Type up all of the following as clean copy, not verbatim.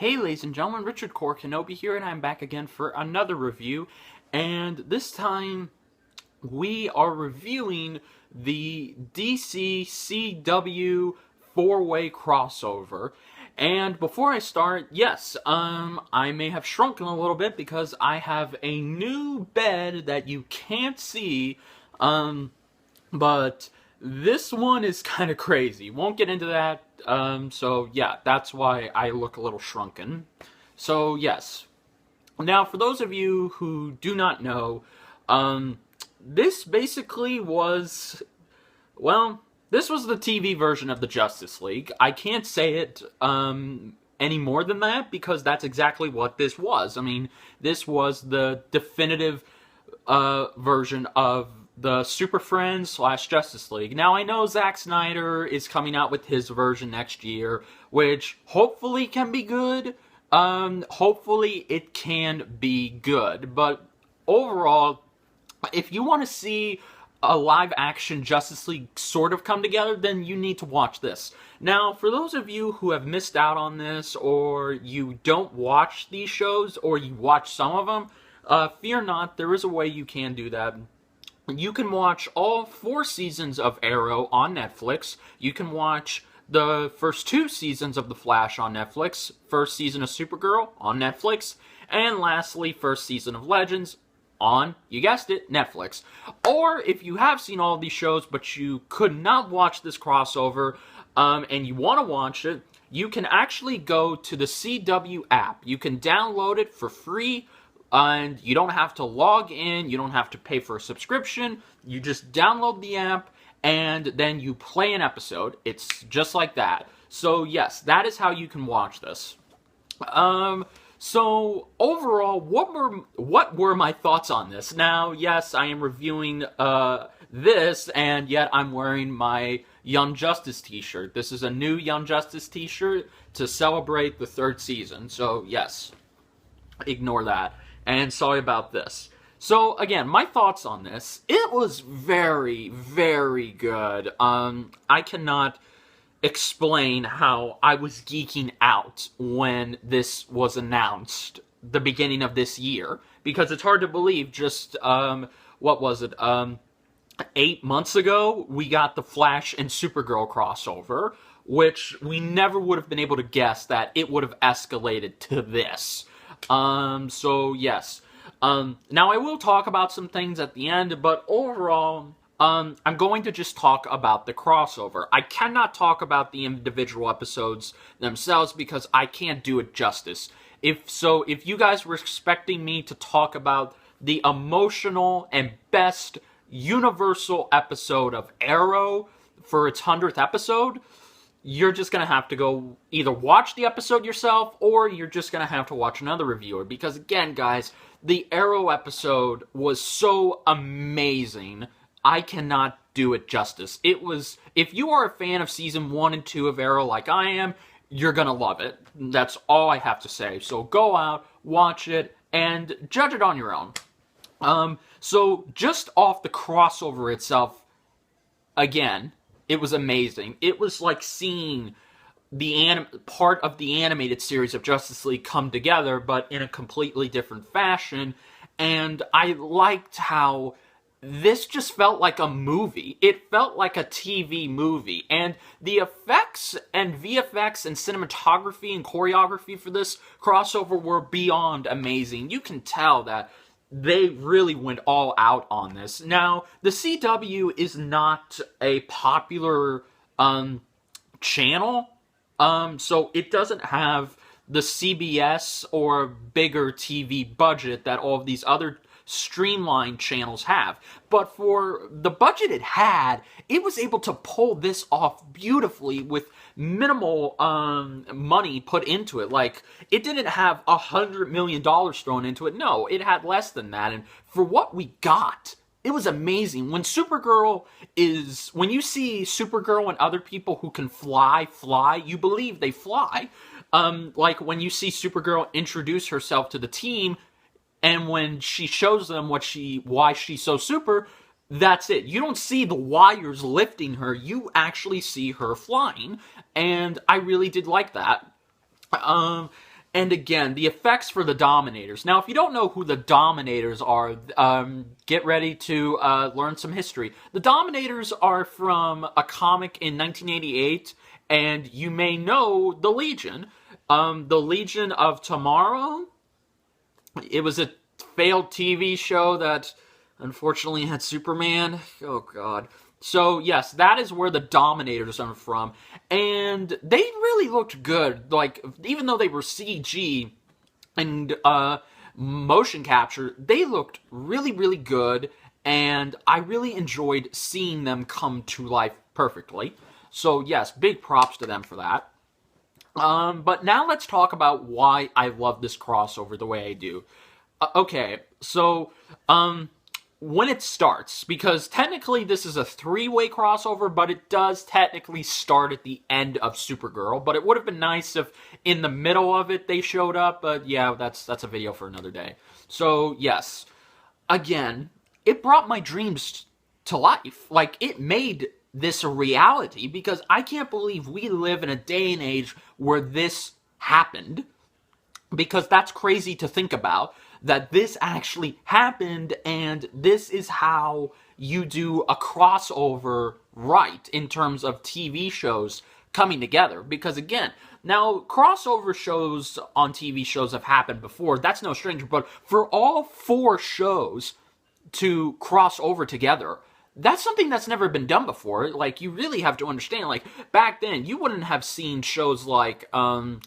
Hey ladies and gentlemen, Richard Core Kenobi here, and I'm back again for another review. And this time, we are reviewing the DCCW four-way crossover. And before I start, yes, I may have shrunken a little bit because I have a new bed that you can't see, but this one is kind of crazy. Won't get into that. So yeah, that's why I look a little shrunken. So yes. Now, for those of you who do not know, this basically was, well, this was the TV version of the Justice League. I can't say it any more than that because that's exactly what this was. I mean, this was the definitive version of the Super Friends / Justice League. Now, I know Zack Snyder is coming out with his version next year, which hopefully can be good. Hopefully it can be good. But overall, if you want to see a live-action Justice League sort of come together, then you need to watch this. Now, for those of you who have missed out on this, or you don't watch these shows, or you watch some of them, fear not, there is a way you can do that. You can watch all 4 seasons of Arrow on Netflix. You can watch the first 2 seasons of The Flash on Netflix, first season of Supergirl on Netflix, and lastly, first season of Legends on, you guessed it, Netflix. Or if you have seen all these shows but you could not watch this crossover and you want to watch it, you can actually go to the CW app. You can download it for free. And you don't have to log in, you don't have to pay for a subscription, you just download the app, and then you play an episode. It's just like that. So yes, that is how you can watch this. So overall, what were my thoughts on this? Now, yes, I am reviewing this, and yet I'm wearing my Young Justice t-shirt. This is a new Young Justice t-shirt to celebrate the 3rd season, so yes, ignore that. And sorry about this. So, again, my thoughts on this. It was very, very good. I cannot explain how I was geeking out when this was announced the beginning of this year. Because it's hard to believe just, what was it, 8 months ago, we got the Flash and Supergirl crossover, which we never would have been able to guess that it would have escalated to this. So yes. Now I will talk about some things at the end, but overall, I'm going to just talk about the crossover. I cannot talk about the individual episodes themselves because I can't do it justice. If you guys were expecting me to talk about the emotional and best universal episode of Arrow for its 100th episode, you're just going to have to go either watch the episode yourself or you're just going to have to watch another reviewer. Because again, guys, the Arrow episode was so amazing. I cannot do it justice. It was, if you are a fan of season 1 and 2 of Arrow like I am, you're going to love it. That's all I have to say. So go out, watch it, and judge it on your own. So just off the crossover itself, again, it was amazing. It was like seeing the part of the animated series of Justice League come together, but in a completely different fashion. And I liked how this just felt like a movie. It felt like a TV movie. And the effects and VFX and cinematography and choreography for this crossover were beyond amazing. You can tell that they really went all out on this. Now, the CW is not a popular channel, so it doesn't have the CBS or bigger TV budget that all of these other streamlined channels have. But for the budget it had, it was able to pull this off beautifully with minimal money put into it. Like, it didn't have $100 million thrown into it. No, it had less than that. And for what we got, it was amazing. When you see Supergirl and other people who can fly, you believe they fly. Like when you see Supergirl introduce herself to the team, and when she shows them why she's so super, that's it. You don't see the wires lifting her. You actually see her flying. And I really did like that. And again, the effects for the Dominators. Now, if you don't know who the Dominators are, get ready to learn some history. The Dominators are from a comic in 1988, and you may know the Legion. The Legion of Tomorrow. It was a failed TV show that unfortunately had Superman. Oh, God. So, yes, that is where the Dominators are from. And they really looked good. Like, even though they were CG and motion capture, they looked really, really good. And I really enjoyed seeing them come to life perfectly. So, yes, big props to them for that. But now let's talk about why I love this crossover the way I do. Okay, so, when it starts, because technically this is a three-way crossover, but it does technically start at the end of Supergirl, but it would have been nice if in the middle of it they showed up, but yeah, that's a video for another day. So, yes, again, it brought my dreams to life. Like, it made this a reality, because I can't believe we live in a day and age where this happened, because that's crazy to think about, that this actually happened, and this is how you do a crossover right in terms of TV shows coming together. Because again, now crossover shows on TV shows have happened before, that's no stranger, but for all 4 shows to cross over together, that's something that's never been done before. Like, you really have to understand, like, back then, you wouldn't have seen shows like, you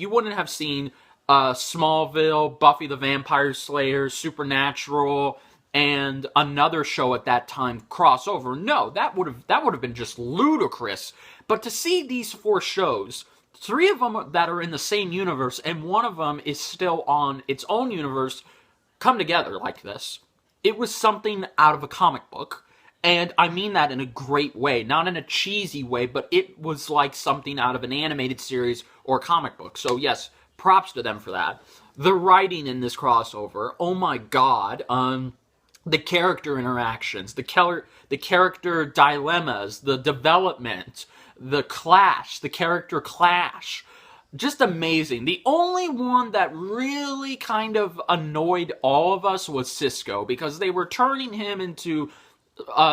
wouldn't have seen Smallville, Buffy the Vampire Slayer, Supernatural, and another show at that time crossover. No, that would have been just ludicrous. But to see these 4 shows, 3 of them that are in the same universe, and 1 of them is still on its own universe, come together like this, it was something out of a comic book. And I mean that in a great way, not in a cheesy way, but it was like something out of an animated series or comic book. So yes, props to them for that. The writing in this crossover, oh my god, the character interactions, the character dilemmas, the development, the character clash, just amazing. The only one that really kind of annoyed all of us was Cisco, because they were turning him into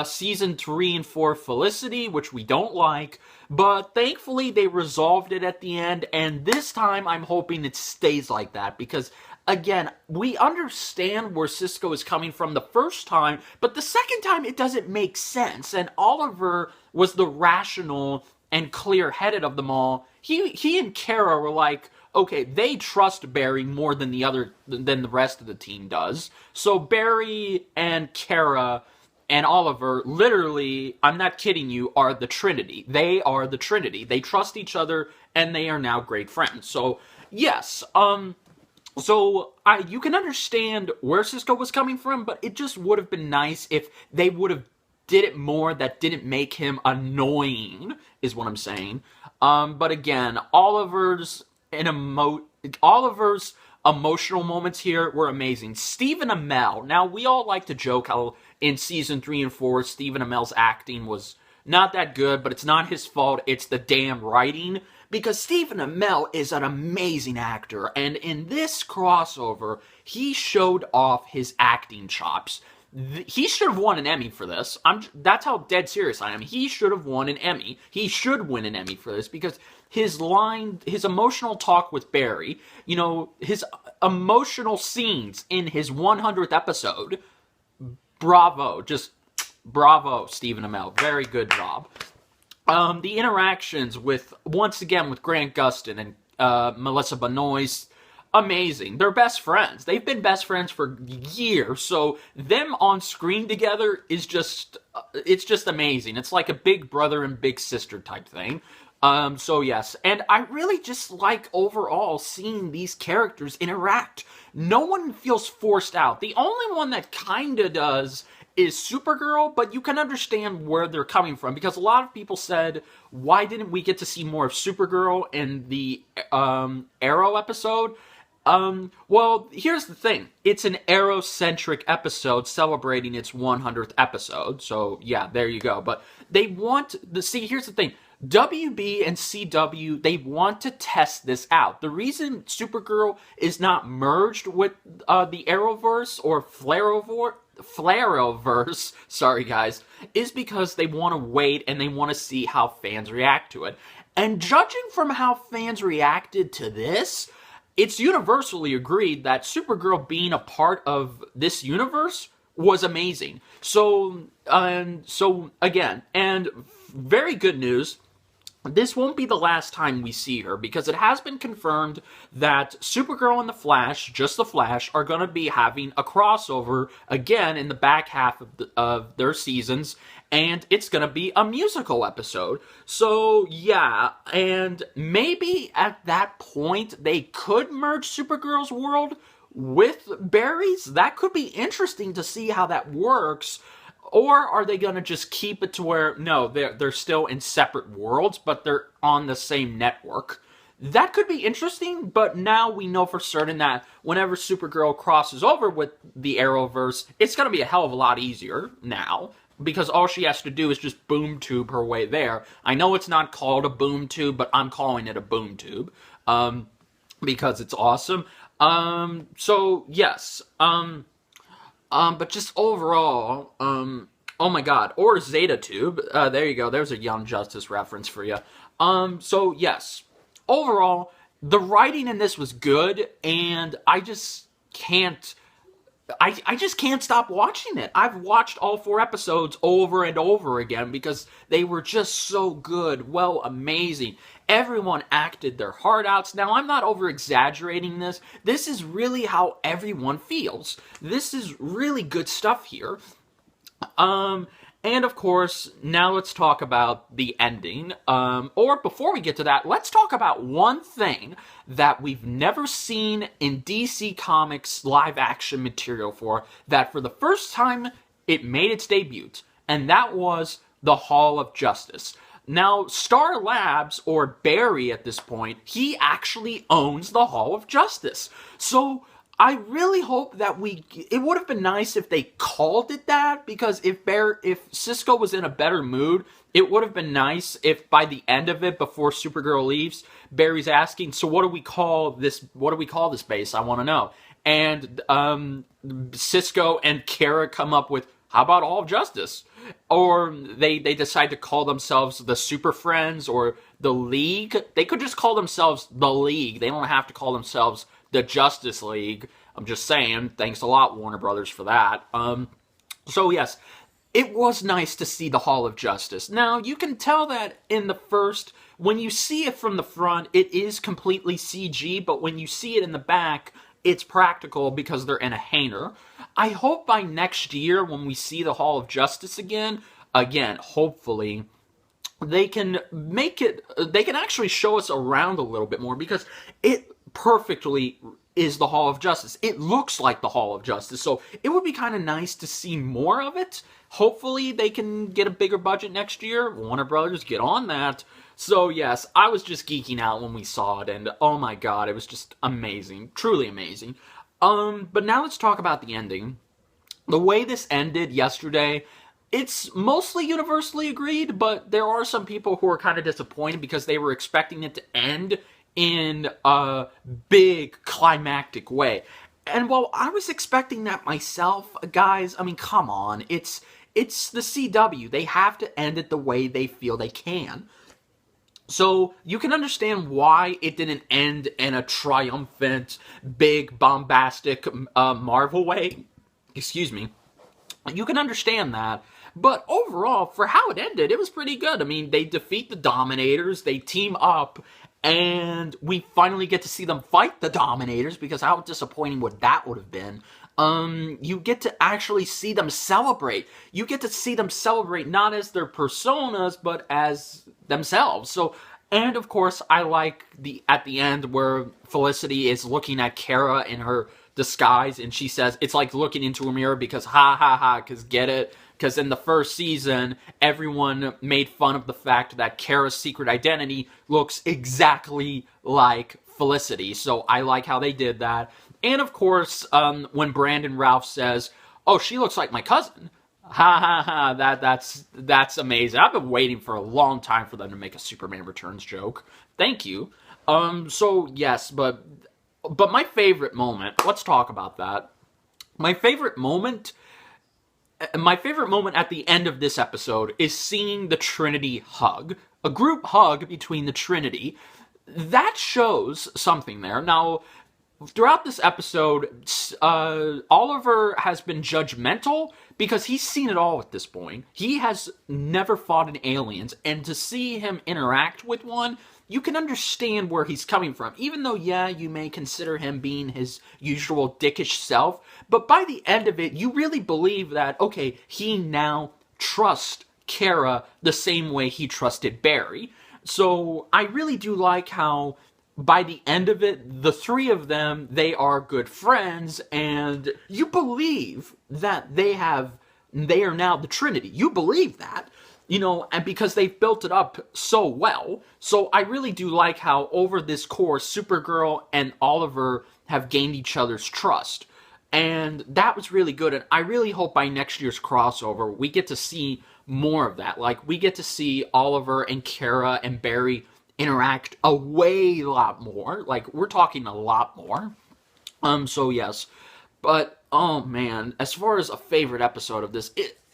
season 3 and 4 Felicity, which we don't like, but thankfully they resolved it at the end, and this time I'm hoping it stays like that, because again, we understand where Cisco is coming from the first time, but the second time it doesn't make sense, and Oliver was the rational and clear-headed of them all. He and Kara were like, okay, they trust Barry more than the rest of the team does, so Barry and Kara and Oliver, literally, I'm not kidding you, are the Trinity. They are the Trinity. They trust each other, and they are now great friends. So, yes, you can understand where Cisco was coming from, but it just would have been nice if they would have did it more that didn't make him annoying, is what I'm saying. But again, Oliver's emotional moments here were amazing. Stephen Amell. Now, we all like to joke how in season 3 and 4, Stephen Amell's acting was not that good, but it's not his fault. It's the damn writing. Because Stephen Amell is an amazing actor, and in this crossover, he showed off his acting chops. He should have won an Emmy for this. That's how dead serious I am. He should have won an Emmy. He should win an Emmy for this, because his emotional talk with Barry, his emotional scenes in his 100th episode, bravo, just bravo, Stephen Amell. Very good job. The interactions once again with Grant Gustin and Melissa Benoist, amazing. They're best friends. They've been best friends for years, so them on screen together is it's just amazing. It's like a big brother and big sister type thing. So yes, and I really just like overall seeing these characters interact. No one feels forced out. The only one that kinda does is Supergirl, but you can understand where they're coming from, because a lot of people said, why didn't we get to see more of Supergirl in the Arrow episode? Well, here's the thing. It's an Arrow-centric episode celebrating its 100th episode, so yeah, there you go. But they want see, here's the thing. WB and CW, they want to test this out. The reason Supergirl is not merged with the Arrowverse or Flareverse, sorry guys, is because they want to wait and they want to see how fans react to it. And judging from how fans reacted to this, it's universally agreed that Supergirl being a part of this universe was amazing. So again, and very good news, this won't be the last time we see her, because it has been confirmed that Supergirl and the Flash, just the Flash, are going to be having a crossover again in the back half of their seasons, and it's going to be a musical episode. So, yeah, and maybe at that point they could merge Supergirl's world with Barry's. That could be interesting to see how that works. Or are they going to just keep it to where, no, they're still in separate worlds, but they're on the same network? That could be interesting, but now we know for certain that whenever Supergirl crosses over with the Arrowverse, it's going to be a hell of a lot easier now, because all she has to do is just boom tube her way there. I know it's not called a boom tube, but I'm calling it a boom tube, because it's awesome. So, yes, but just overall, oh my god, or Zeta Tube, there you go, there's a Young Justice reference for you. So yes, overall, the writing in this was good, and I just can't stop watching it. I've watched all 4 episodes over and over again because they were just so good, well, amazing. Everyone acted their heart outs. Now, I'm not over-exaggerating this. This is really how everyone feels. This is really good stuff here. And of course, now let's talk about the ending. Or before we get to that, let's talk about one thing that we've never seen in DC Comics live-action material that for the first time, it made its debut. And that was the Hall of Justice. Now, Star Labs, or Barry at this point, he actually owns the Hall of Justice. So, I really hope that it would have been nice if they called it that, because if Cisco was in a better mood, it would have been nice if by the end of it, before Supergirl leaves, Barry's asking, so what do we call this base? I want to know. And Cisco and Kara come up with, how about All of Justice? Or they decide to call themselves the Super Friends or the League. They could just call themselves the League. They don't have to call themselves the Justice League. I'm just saying, thanks a lot, Warner Brothers, for that. So yes, it was nice to see the Hall of Justice. Now, you can tell that in the first, when you see it from the front, it is completely CG, but when you see it in the back, it's practical because they're in a hangar. I hope by next year, when we see the Hall of Justice again, hopefully, they can actually show us around a little bit more, because it perfectly is the Hall of Justice. It looks like the Hall of Justice, so it would be kind of nice to see more of it. Hopefully, they can get a bigger budget next year. Warner Brothers, get on that. So yes, I was just geeking out when we saw it, and oh my god, it was just amazing. Truly amazing. But now let's talk about the ending. The way this ended yesterday, it's mostly universally agreed, but there are some people who are kind of disappointed because they were expecting it to end in a big climactic way. And while I was expecting that myself, guys, I mean, come on, it's the CW. They have to end it the way they feel they can. So you can understand why it didn't end in a triumphant, big, bombastic Marvel way. Excuse me. You can understand that. But overall, for how it ended, it was pretty good. I mean, they defeat the Dominators, they team up, and we finally get to see them fight the Dominators, because how disappointing would that would have been. You get to actually see them celebrate. You get to see them celebrate not as their personas, but as themselves. So, and of course, I like at the end where Felicity is looking at Kara in her disguise, and she says, it's like looking into a mirror because ha ha ha, because get it? Because in the first season, everyone made fun of the fact that Kara's secret identity looks exactly like Felicity. So I like how they did that. And of course, when Brandon Routh says, oh, she looks like my cousin. Ha ha ha! That's amazing. I've been waiting for a long time for them to make a Superman Returns joke. Thank you. So yes, but my favorite moment. Let's talk about that. My favorite moment. My favorite moment at the end of this episode is seeing the Trinity hug, a group hug between the Trinity. That shows something there. Now, throughout this episode, Oliver has been judgmental because he's seen it all at this point. He has never fought an aliens, and to see him interact with one, you can understand where he's coming from. Even though, yeah, you may consider him being his usual dickish self, but by the end of it, you really believe that, okay, he now trusts Kara the same way he trusted Barry. So I really do like how by the end of it, the three of them, they are good friends, and you believe that they are now the Trinity. You believe that, and because they've built it up so well. So I really do like how over this course, Supergirl and Oliver have gained each other's trust. And that was really good, and I really hope by next year's crossover, we get to see more of that. Like, we get to see Oliver and Kara and Barry interact a lot more. Like, we're talking a lot more. So yes. But, oh man, as far as a favorite episode of this,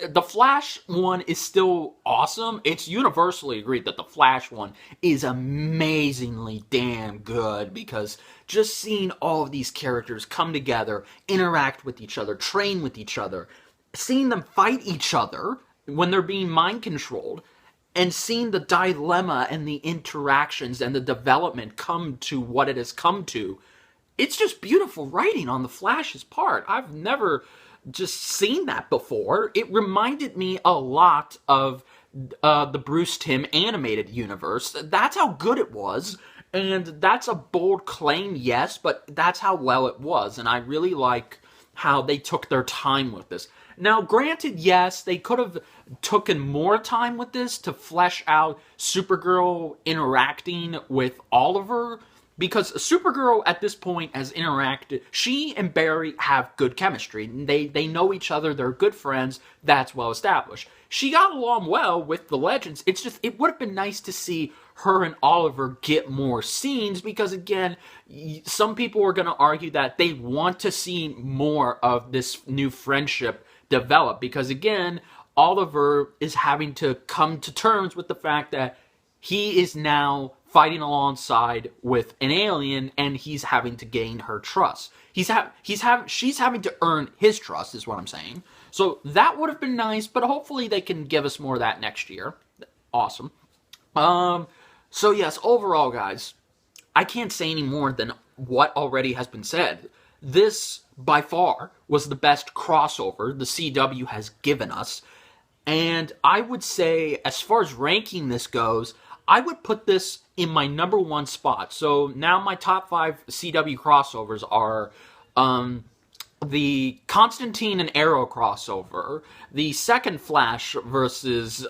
the Flash one is still awesome. It's universally agreed that the Flash one is amazingly damn good, because just seeing all of these characters come together, interact with each other, train with each other, seeing them fight each other when they're being mind controlled, and seeing the dilemma and the interactions and the development come to what it has come to, it's just beautiful writing on the Flash's part. I've never just seen that before. It reminded me a lot of the Bruce Timm animated universe. That's how good it was, and that's a bold claim, yes, but that's how well it was, and I really like how they took their time with this. Now, granted, yes, they could have taken more time with this to flesh out Supergirl interacting with Oliver, because Supergirl at this point has interacted. She and Barry have good chemistry. They know each other. They're good friends. That's well established. She got along well with the Legends. It's just, it would have been nice to see her and Oliver get more scenes, because again, some people are going to argue that they want to see more of this new friendship develop, because again, Oliver is having to come to terms with the fact that he is now fighting alongside with an alien, and he's having to gain her trust. She's having to earn his trust, is what I'm saying. So that would have been nice, but hopefully they can give us more of that next year. Awesome. So yes, overall, guys, I can't say any more than what already has been said. This, by far, was the best crossover the CW has given us. And I would say, as far as ranking this goes, I would put this in my #1 spot. So now my top 5 CW crossovers are the Constantine and Arrow crossover, the second Flash versus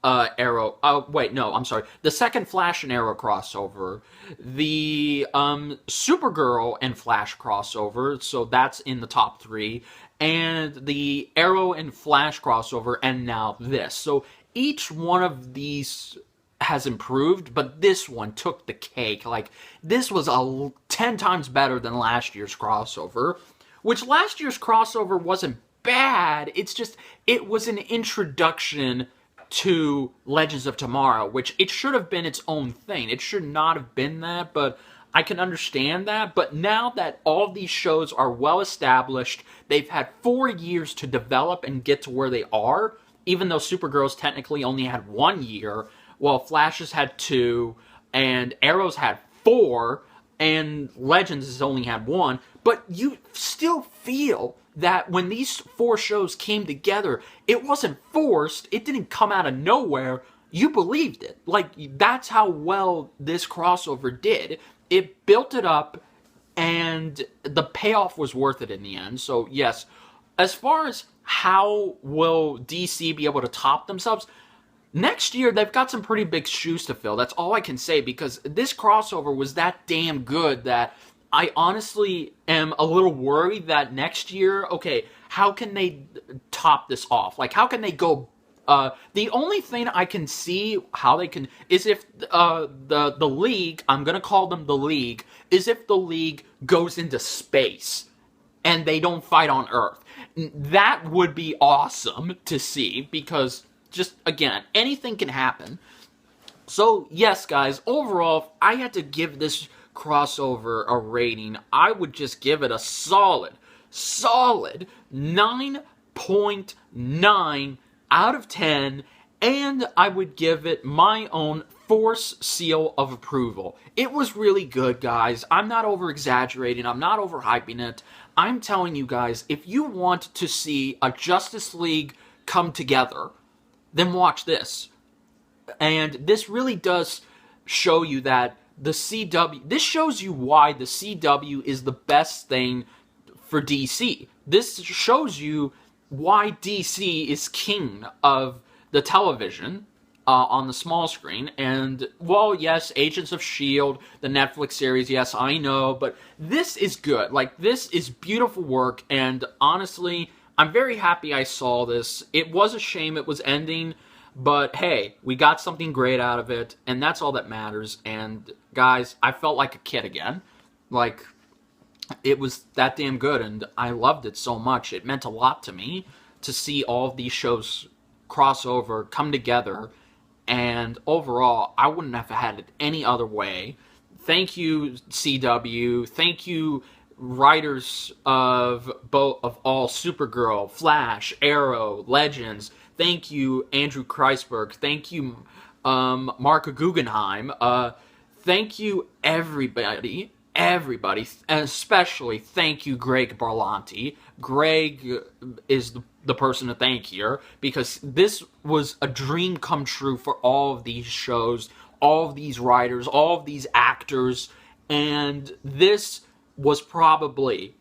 Arrow. The second Flash and Arrow crossover, the Supergirl and Flash crossover. So that's in the top 3, and the Arrow and Flash crossover, and now this. So each one of these has improved, but this one took the cake. Like, this was 10 times better than last year's crossover, which last year's crossover wasn't bad. It's just, it was an introduction to Legends of Tomorrow, which it should have been its own thing. It should not have been that, but I can understand that. But now that all these shows are well established, they've had 4 years to develop and get to where they are, even though Supergirl's technically only had 1 year, while Flash has had 2, and Arrow's had 4, and Legends has only had 1. But you still feel that when these 4 shows came together, it wasn't forced, it didn't come out of nowhere, you believed it. Like, that's how well this crossover did. It built it up, and the payoff was worth it in the end. So yes, as far as how will DC be able to top themselves, next year, they've got some pretty big shoes to fill. That's all I can say, because this crossover was that damn good that I honestly am a little worried that next year, okay, how can they top this off? Like, how can they go? The only thing I can see how they can is if the league, I'm gonna call them the league, is if the league goes into space and they don't fight on Earth. That would be awesome to see, because just, again, anything can happen. So, yes, guys, overall, if I had to give this crossover a rating, I would just give it a solid 9.9 out of 10, and I would give it my own Force seal of approval. It was really good, guys. I'm not over-exaggerating. I'm not overhyping it. I'm telling you guys, if you want to see a Justice League come together, then watch this. And this really does show you that the CW... This shows you why the CW is the best thing for DC. This shows you why DC is king of the television on the small screen. And, well, yes, Agents of S.H.I.E.L.D., the Netflix series, yes, I know, but this is good. Like, this is beautiful work, and honestly, I'm very happy I saw this. It was a shame it was ending, but hey, we got something great out of it, and that's all that matters. And, guys, I felt like a kid again. Like, it was that damn good, and I loved it so much. It meant a lot to me to see all of these shows cross over, come together, and overall, I wouldn't have had it any other way. Thank you, CW. Thank you, writers of all Supergirl, Flash, Arrow, Legends. Thank you, Andrew Kreisberg. Thank you, Mark Guggenheim. Thank you, everybody, and especially thank you, Greg Berlanti. Greg is the person to thank here, because this was a dream come true for all of these shows, all of these writers, all of these actors, and this was probably,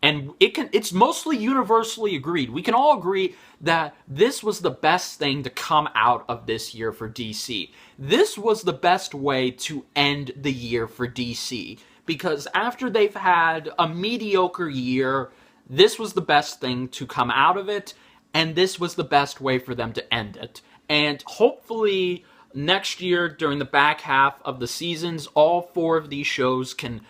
and it's mostly universally agreed. We can all agree that this was the best thing to come out of this year for DC. This was the best way to end the year for DC, because after they've had a mediocre year, this was the best thing to come out of it, and this was the best way for them to end it. And hopefully next year, during the back half of the seasons, all 4 of these shows can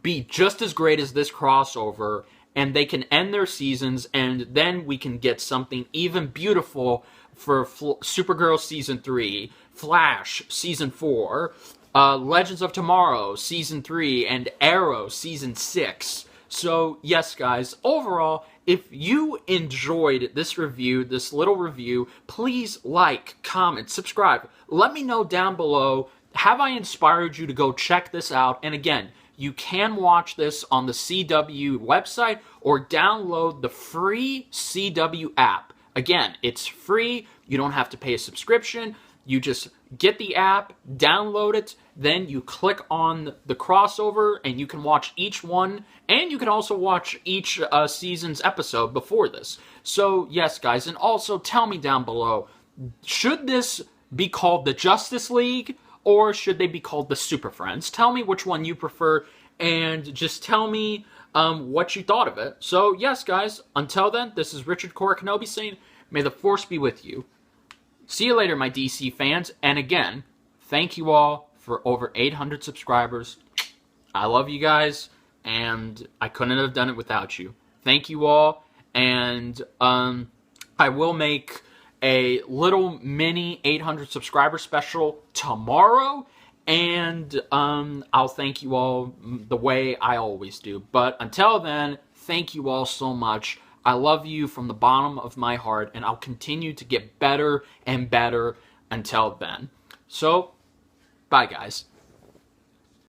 be just as great as this crossover, and they can end their seasons, and then we can get something even beautiful for Supergirl Season 3, Flash Season 4, Legends of Tomorrow Season 3, and Arrow Season 6. So, yes, guys, overall, if you enjoyed this review, this little review, please like, comment, subscribe. Let me know down below, have I inspired you to go check this out? And again, you can watch this on the CW website or download the free CW app. Again, it's free. You don't have to pay a subscription. You just get the app, download it, then you click on the crossover, and you can watch each one, and you can also watch each season's episode before this. So, yes, guys, and also tell me down below, should this be called the Justice League, or should they be called the Super Friends? Tell me which one you prefer, and just tell me what you thought of it. So, yes, guys, until then, this is Richard Cora Kenobi saying, may the Force be with you. See you later, my DC fans, and again, thank you all for over 800 subscribers. I love you guys, and I couldn't have done it without you. Thank you all, and I will make a little mini 800 subscriber special tomorrow, and I'll thank you all the way I always do. But until then, thank you all so much. I love you from the bottom of my heart, and I'll continue to get better and better until then. So, bye, guys.